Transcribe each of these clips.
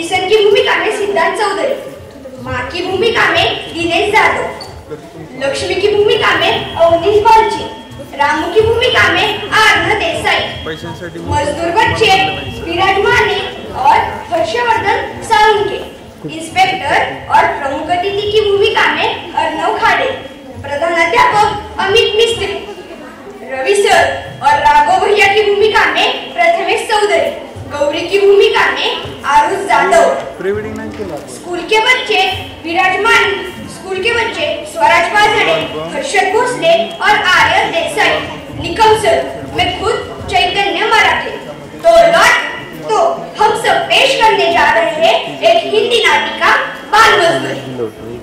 किशन की भूमिका में सिद्धार्थ चौधरी, माँ की भूमिका में दिनेश जाधव, लक्ष्मी की भूमिका में अवनीश बालची, रामू की भूमिका में आरना देसाई, मजदूर बच्चे विराट माने और हर्षवर्धन साळुंखे, इंस्पेक्टर और प्रमुख अतिथि की भूमिका में अर्णव खाड़े, प्रधानाध्यापक अमित मिस्त्री, रवि सर और राघव भैया की भूमिका में प्रथमेश चौधरी, गौरी की भूमिका में आरुष जाधव, स्कूल के बच्चे विराट मान, स्कूल के बच्चे स्वराज पाजड़े, हर्षद भोसले और आर्यन देसाई, निकम सर, मैं खुद चैतन्य मराठे। तो हम सब पेश करने जा रहे हैं एक हिंदी नाटिका बाल मजदूरी।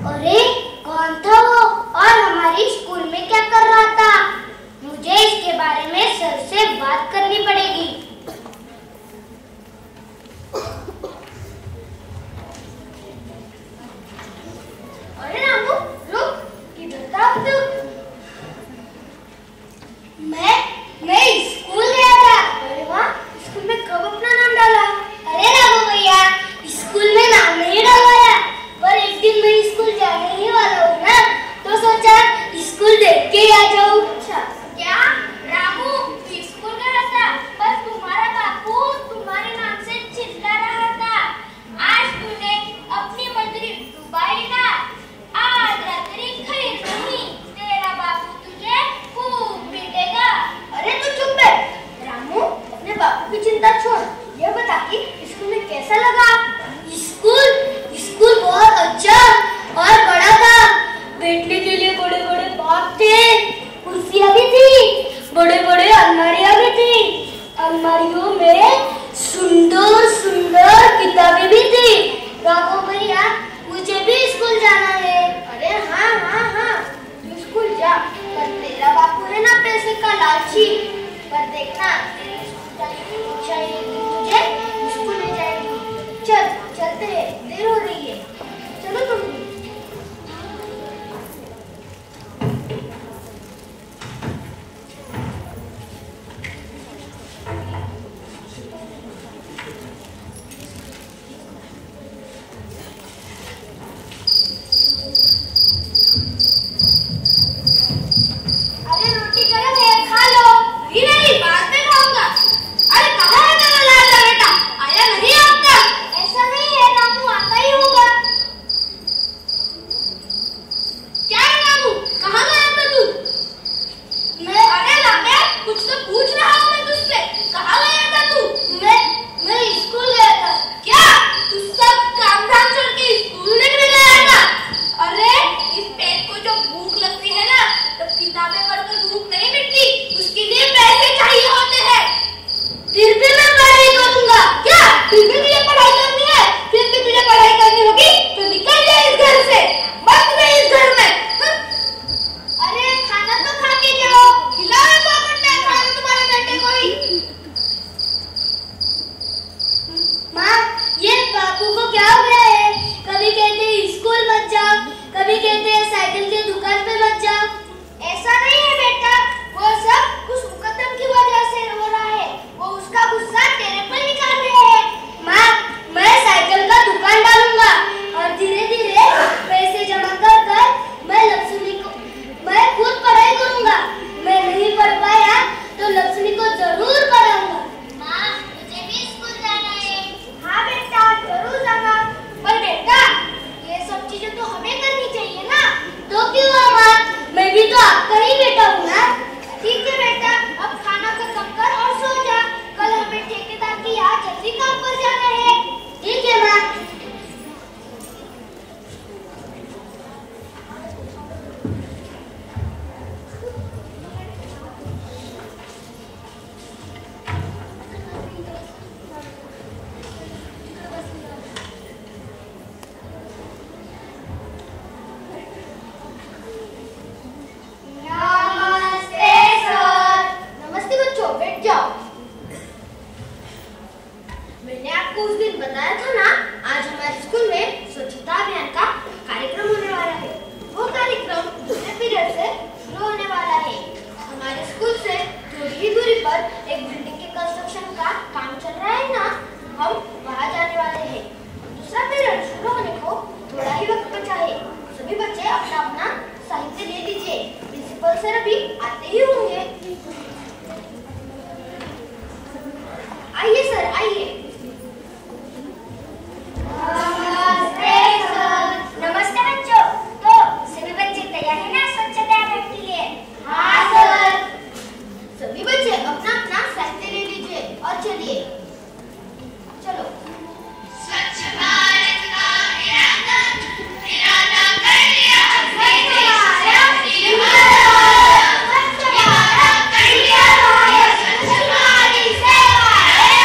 अरे कौन था वो और हमारी स्कूल में क्या कर रहा था? मुझे इसके बारे में सर से बात करनी पड़ेगी। अरे रामू रुक, किधर था तू? मैं स्कूल गया था। अरे वाह, स्कूल में कब अपना नाम डाला? अरे रामू भैया, स्कूल में नाम नहीं डलवाया, पर एक दिन मैं स्कूल जाने ही वाला हूँ ना, तो सोचा स्कूल देख के आ जाऊँ। अच्छा क्या रामू, तू स्कूल गया था पर तुम्हारा बापू तुम्हारे नाम से चिल्ला रहा था। आज तूने अपनी मजदूरी डुबाई ना, आज रात्रि खैर नहीं, तेरा बापू तुझे खूब पीटेगा। अरे तू चुप बैठ रामू, अपने बापू की चिंता छोड़, ये बता कि स्कूल में कैसा लगा? स्कूल बहुत अच्छा और बड़ा था। बैठने के लिए बड़े बड़े बाग थे, कुर्सियां भी थी, बड़े बड़े अलमारियां भी थी। अलमारियों में सुंदर सुंदर किताबें भी थी। राघव भैया, मुझे भी स्कूल जाना है। अरे हाँ, तू स्कूल जा, पर तेरा बापू है ना पैसे का लालची। पर देखना, तुझे स्कूल ले जाएगी। चलते हैं, देर हो रही है। चलो तुम भी। अरे रोटी गरम है, खा लो। नहीं, बाद में खाऊंगा। अरे कहाँ है तेरा लाडला बेटा? आया नहीं अब तक? ऐसा नहीं है रामू, आता ही होगा। क्या है रामू, कहाँ गया था तू? अरे लाडला, कुछ तो पूछ रहा हूँ मैं तुझसे, कहाँ गया था तू? मैं स्कूल गया था। क्या तू सब काम धाम छोड़ के स्कूल नहीं गया था? अरे इस पेट को जो भूख लगती है ना, तब किताबें पढ़कर भूख नहीं मिटती, उसके लिए पैसे चाहिए होते हैं। फिर भी मैं पढ़ाई करूंगा। क्या फिर भी तुझे पढ़ाई करनी है? फिर भी तुझे पढ़ाई करनी होगी तो निकल जा इस घर से, मत रह इस घर में। अरे खाना तो खा के जाओ, खिलाओ तो अपने खाना तुम्हारे बेटे को ही। माँ, ये बापू को क्या हो गया है? कभी कहते हैं स्कूल मत जाओ, कभी कहते हैं साइकिल की दुकान पे मत जाओ। ऐसा नहीं है बेटा, वो सब उस मुकद्दम की वजह से हो रहा है। वो उसका गुस्सा तेरे पर निकाल रहे हैं। माँ, मैं साइकिल का दुकान डालूंगा और धीरे धीरे पैसे जमा कर मैं खुद पढ़ाई करूंगा। मैं नहीं पढ़ पाया तो लक्ष्मी को जरूर पढ़ाऊंगा। माँ, मुझे भी स्कूल जाना है। हाँ बेटा, जरूर जाना। पर बेटा, ये सब चीजें तो हमें करनी चाहिए ना। तो क्यों माँ, मैं भी तो आपका ही बेटा हूँ ना। ठीक है बेटा, अब खाना खत्म कर और सो जा। कल हमें ठेकेदार के यहाँ जल्दी काम पर जाना है। ठीक है माँ। मैंने आपको उस दिन बताया था ना, आज हमारे स्कूल में स्वच्छता अभियान का कार्यक्रम होने वाला है। वो कार्यक्रम दूसरे पीरियड से शुरू होने वाला है। हमारे स्कूल से थोड़ी ही दूरी पर एक बिल्डिंग के कंस्ट्रक्शन का काम चल रहा है ना, हम वहाँ जाने वाले हैं। दूसरा पीरियड शुरू होने को थोड़ा ही वक्त बचा है। सभी बच्चे अपना अपना साहित्य ले लीजिए, प्रिंसिपल सर अभी आते ही होंगे। आइए सर, आइए। नमस्ते बच्चों। तो सभी बच्चे तैयार हैं ना स्वच्छता अभियान के लिए? हाँ सर। सभी बच्चे अपना अपना साहित्य ले लीजिए और चलिए, चलो। स्वच्छ भारत का इरादा कर लिया हमने, स्वच्छ भारत कर लिया हमने, स्वच्छ भारत सेवा है,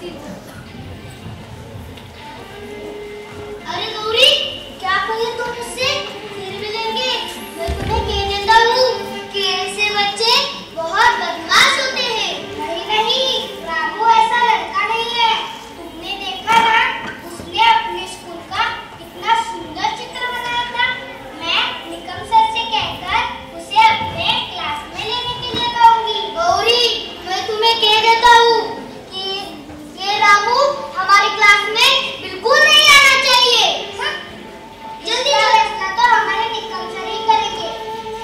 अरे गौरी, क्या कहिए तुम मुझसे? फिर मिलेंगे। मैं तुम्हें कह देता हूँ कि ऐसे बच्चे बहुत बदमाश होते हैं। नहीं नहीं, रामू ऐसा लड़का नहीं है। तुमने देखा ना, उसने अपने स्कूल का कितना सुंदर चित्र बनाया था। मैं निकम सर से कहकर उसे अपने क्लास में लेने के लिए कहूँगी। गौरी, मैं तुम्हें कह देता हूँ कि ये रामू हमारी क्लास में बिल्कुल नहीं आना चाहिए। जल्दी चलो, इसका तो हमारे निकम सर ही करेंगे।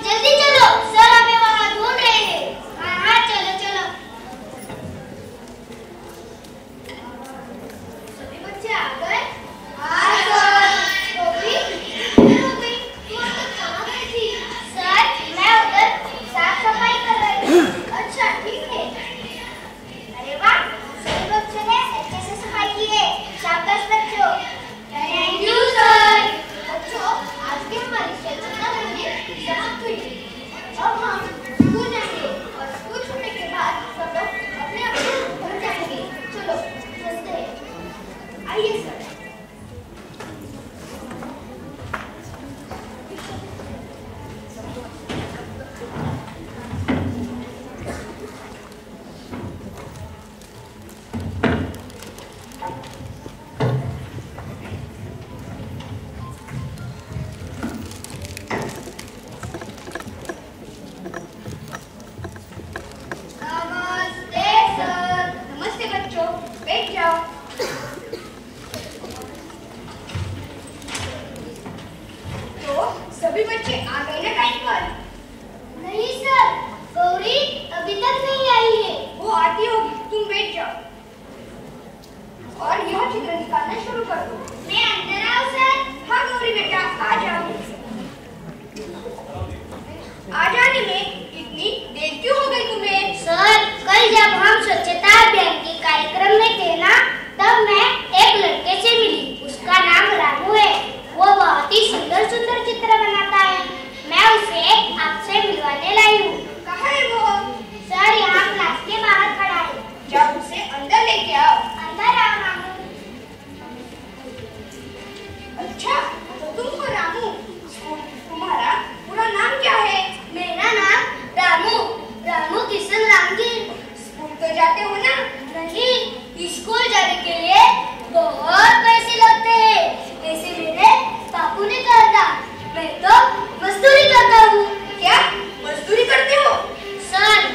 जल्दी चलो, सर हमें वहाँ ढूंढ रहे हैं। हाँ हाँ, चलो चलो। सभी बच्चे आ गए? हाँ सर। गौरी, देर हो गई, तू अब तक कहाँ गई थी? सर, मैं उधर साफ सफाई कर रही थी। अच्छा, ठीक है। अरे वाह, सभी बच्चों ने अच्छे से सफाई की है। शाबाश बच्चों। Thank you sir. बच्चों, आज की हमारी स्वच्छता मुहिम समाप्त हुई। अब हम स्कूल जाएंगे और स्कूल छूटने के बाद सब लोग अपने अपने घर जाएंगे। चलो चलते हैं। आइए सर। नमस्ते सर। नमस्ते बच्चों, बैठ जाओ। तो सभी बच्चे आ गए ना टाइम पर? नहीं सर, गौरी अभी तक नहीं आई है। वो आती होगी, तुम बैठ जाओ और यह चित्र निकालना शुरू कर दो। मैं अंदर आऊं सर? हाँ गौरी बेटा, आ जाओ। आ जाने में इतनी देर क्यों हो गई तुम्हें? सर, कल जब हम स्वच्छता अभियान के कार्यक्रम में थे ना, तब मैं एक लड़के से मिली। उसका नाम रामू है। वो बहुत ही सुंदर सुंदर चित्र बनाता है। मैं उसे आपसे मिलवाने लाई हूँ। कहाँ है वो? सर, यहाँ क्लास के बाहर खड़ा है। जब उसे अंदर लेके आओ। अंदर आओ रामू। अच्छा, तो तुम हो रामू। तुम्हारा पूरा नाम क्या है? मेरा नाम रामू, रामू किशन रामगीर। स्कूल तो जाते हो ना? नहीं, स्कूल जाने के लिए बहुत पैसे लगते हैं। ऐसे मेरे बापू ने कहा था। मैं तो मजदूरी करता हूँ। क्या मजदूरी करते हो? सर,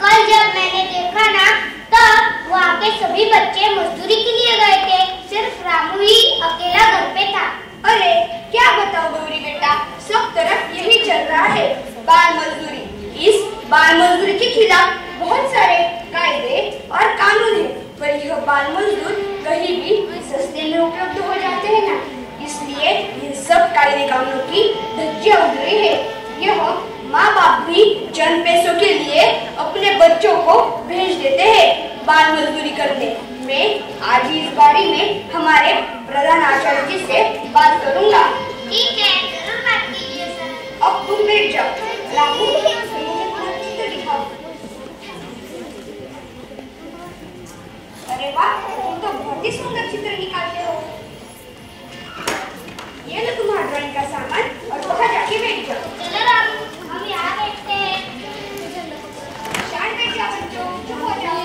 कल जब मैंने देखा ना, तब वहाँ पे सभी बच्चे मजदूरी के लिए गए थे। सिर्फ रामू ही अकेला घर पे था। अरे क्या बताओ गौरी बेटा, सब तरफ यही चल रहा है, बाल मजदूरी। इस बाल मजदूरी के खिलाफ बहुत सारे कायदे और कानून है, पर यह बाल मजदूर कहीं भी सस्ते में उपलब्ध हो जाते हैं ना, इसलिए इन सब कायदे कानूनों की धज्जियां उड़ रही है। यह माँ बाप भी चंद पैसों के लिए अपने बच्चों को भेज देते हैं बाल मजदूरी करने। मैं आज ही इस बारे में हमारे प्रधान आचार्य जी से बात करूंगा। ठीक है, जरूर बात कीजिए सर। अब तुम बैठ जाओ। रामू, मुझे अपना चित्र दिखाओ। अरे वाह, तुम तो बहुत ही सुंदर चित्र निकालते हो। ये लो तुम्हारा ड्राइंग का सामान और वहाँ जाके बैठ जाओ। चलो रामू, हम यहाँ बैठते हैं। शांत बैठ जाओ बच्चों, चुप हो जाओ।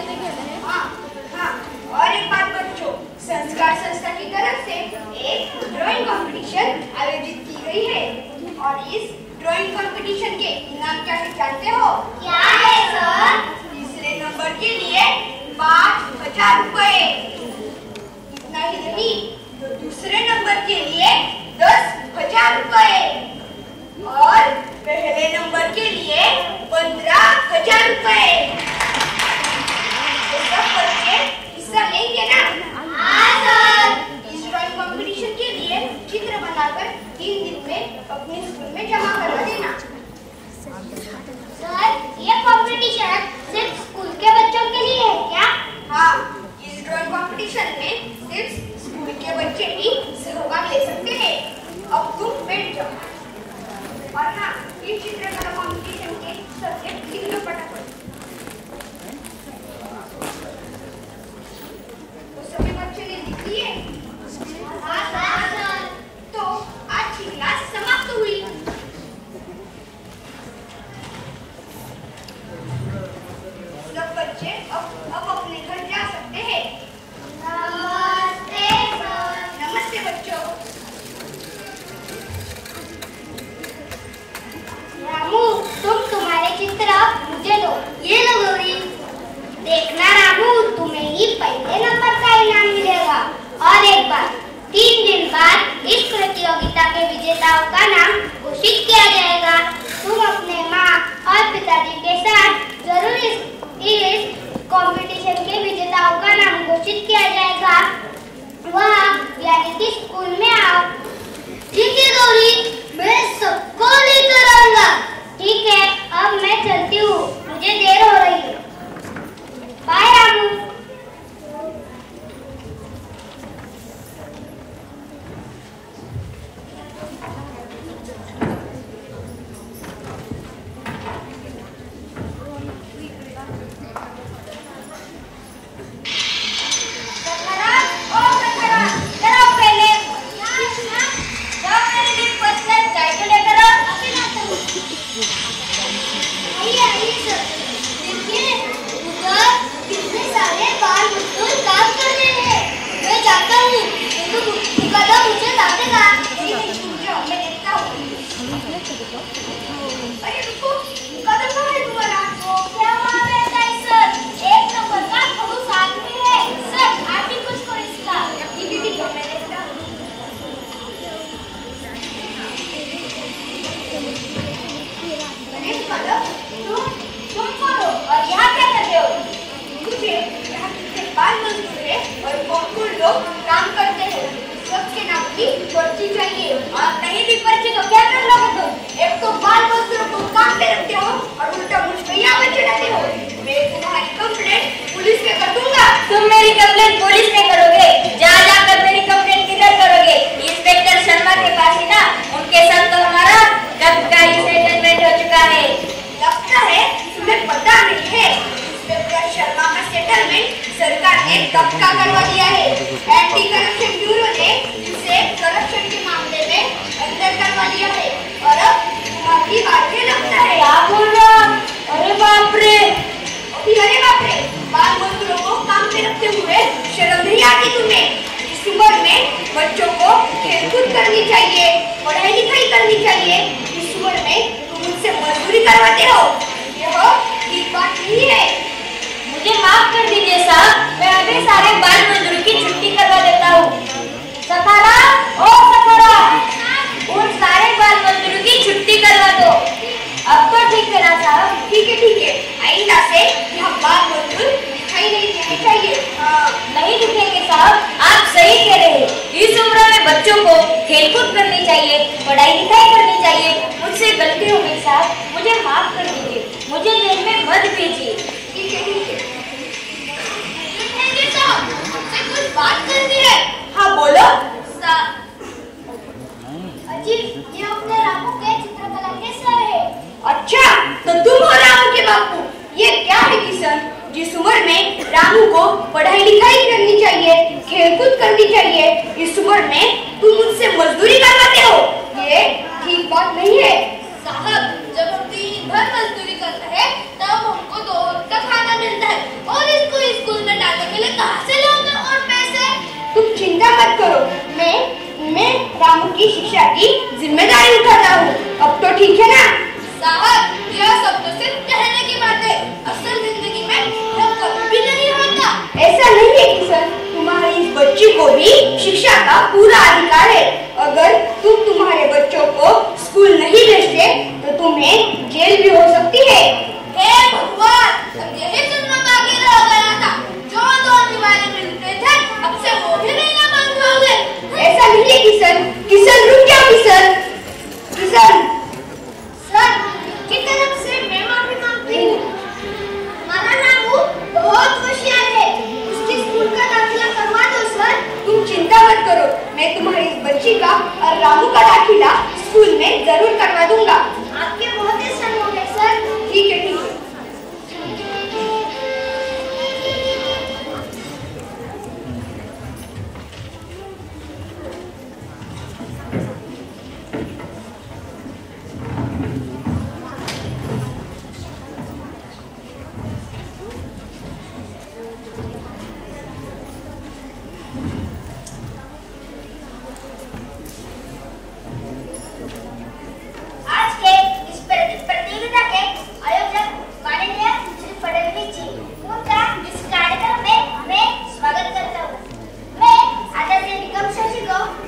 हाँ, और एक बात बच्चों, संस्कार संस्था की तरफ से एक ड्राइंग कंपटीशन आयोजित की गई है और इस ड्राइंग कंपटीशन के इनाम क्या है जानते हो? क्या है सर? तीसरे नंबर के लिए 5,000 रुपए। इतना ही नहीं, तो दूसरे नंबर के लिए 10,000 रुपए और पहले नंबर के लिए 15,000 रुपए। तो सब बच्चे हिस्सा लेंगे ना? हाँ सर। इस ड्राइंग कंपटीशन के लिए चित्र बनाकर 3 दिन में अपने स्कूल में जमा करवा देना। घोषित किया जाएगा। तुम अपने माँ और पिताजी के साथ जरूर इस कंपटीशन के विजेताओं का नाम घोषित किया जाएगा। वहाँ यानी कि स्कूल में आओ। ठीक है गौरी, मैं सबको लेकर आऊंगा। ठीक है, अब मैं चलती हूँ, मुझे देर हो रही है। बाय रामू।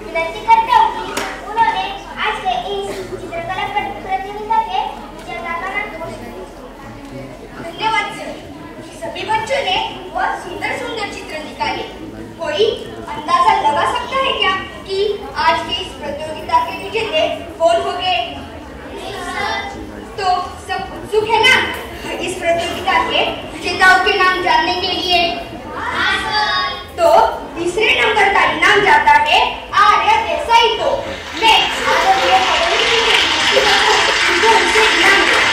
विनंती करता हूँ कि उन्होंने आज के इस चित्रकला कोई अंदाजा लगा सकता है क्या कि आज की इस प्रतियोगिता के विजेता कौन होंगे? तो सब उत्सुक है ना इस प्रतियोगिता के विजेताओं के नाम जानने के लिए? तो तीसरे नंबर का इनाम जाता है आर्य देसाई को। मैं उनसे इनाम दूं।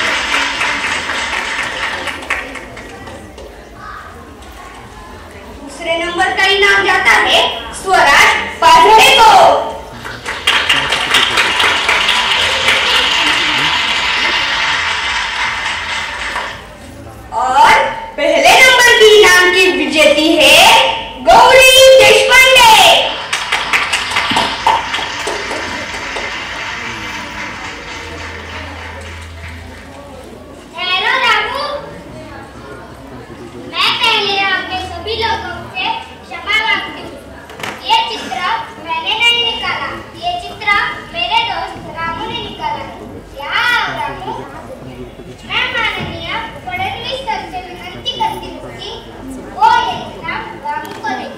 दूसरे नंबर का इनाम जाता है स्वराज पाझड़े को। और पहले नंबर की इनाम की विजेती है गौरी देशपांडे। हेलो रामू, मैं पहले आपके सभी लोगों से क्षमा मांगती हूँ। ये चित्र मैंने नहीं निकाला, ये चित्र मेरे दोस्त रामू ने निकाला है। क्या रामू? मैं माननीय फडणवीस सर से विनंती करती हूँ कि वो ये इनाम रामू को दे।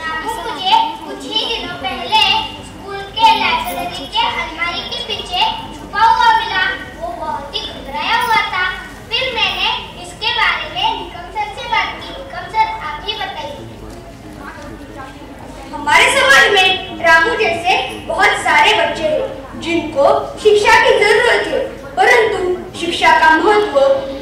रामू मुझे कुछ ही दिनों पहले स्कूल के लाइब्रेरी के अलमारी के पीछे छुपा हुआ मिला। वो बहुत ही घबराया हुआ था। फिर मैंने इसके बारे में निकम सर से बात की। निकम सर, आप ही बताइए। हमारे समाज में रामू जैसे बहुत सारे बच्चे हैं जिनको शिक्षा की जरूरत है, परंतु शिक्षा का महत्व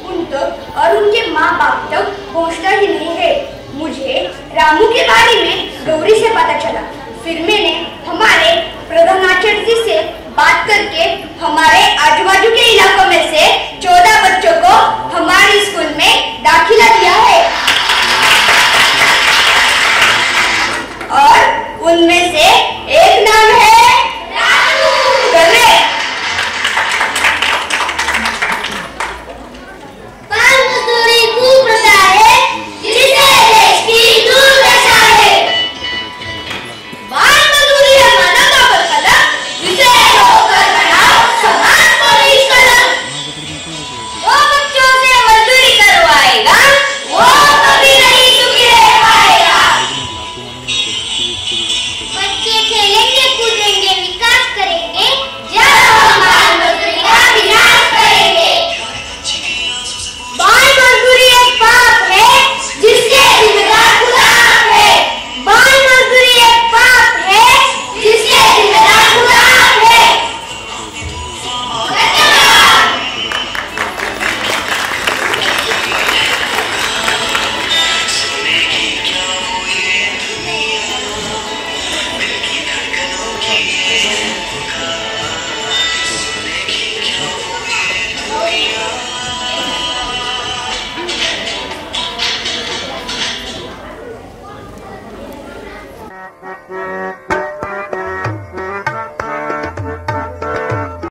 उन तक और उनके माँ बाप तक पहुँचता ही नहीं है। मुझे रामू के बारे में गौरी से पता चला। फिर मैंने हमारे प्रधानाचार्य जी से बात करके हमारे आजू बाजू के इलाकों में से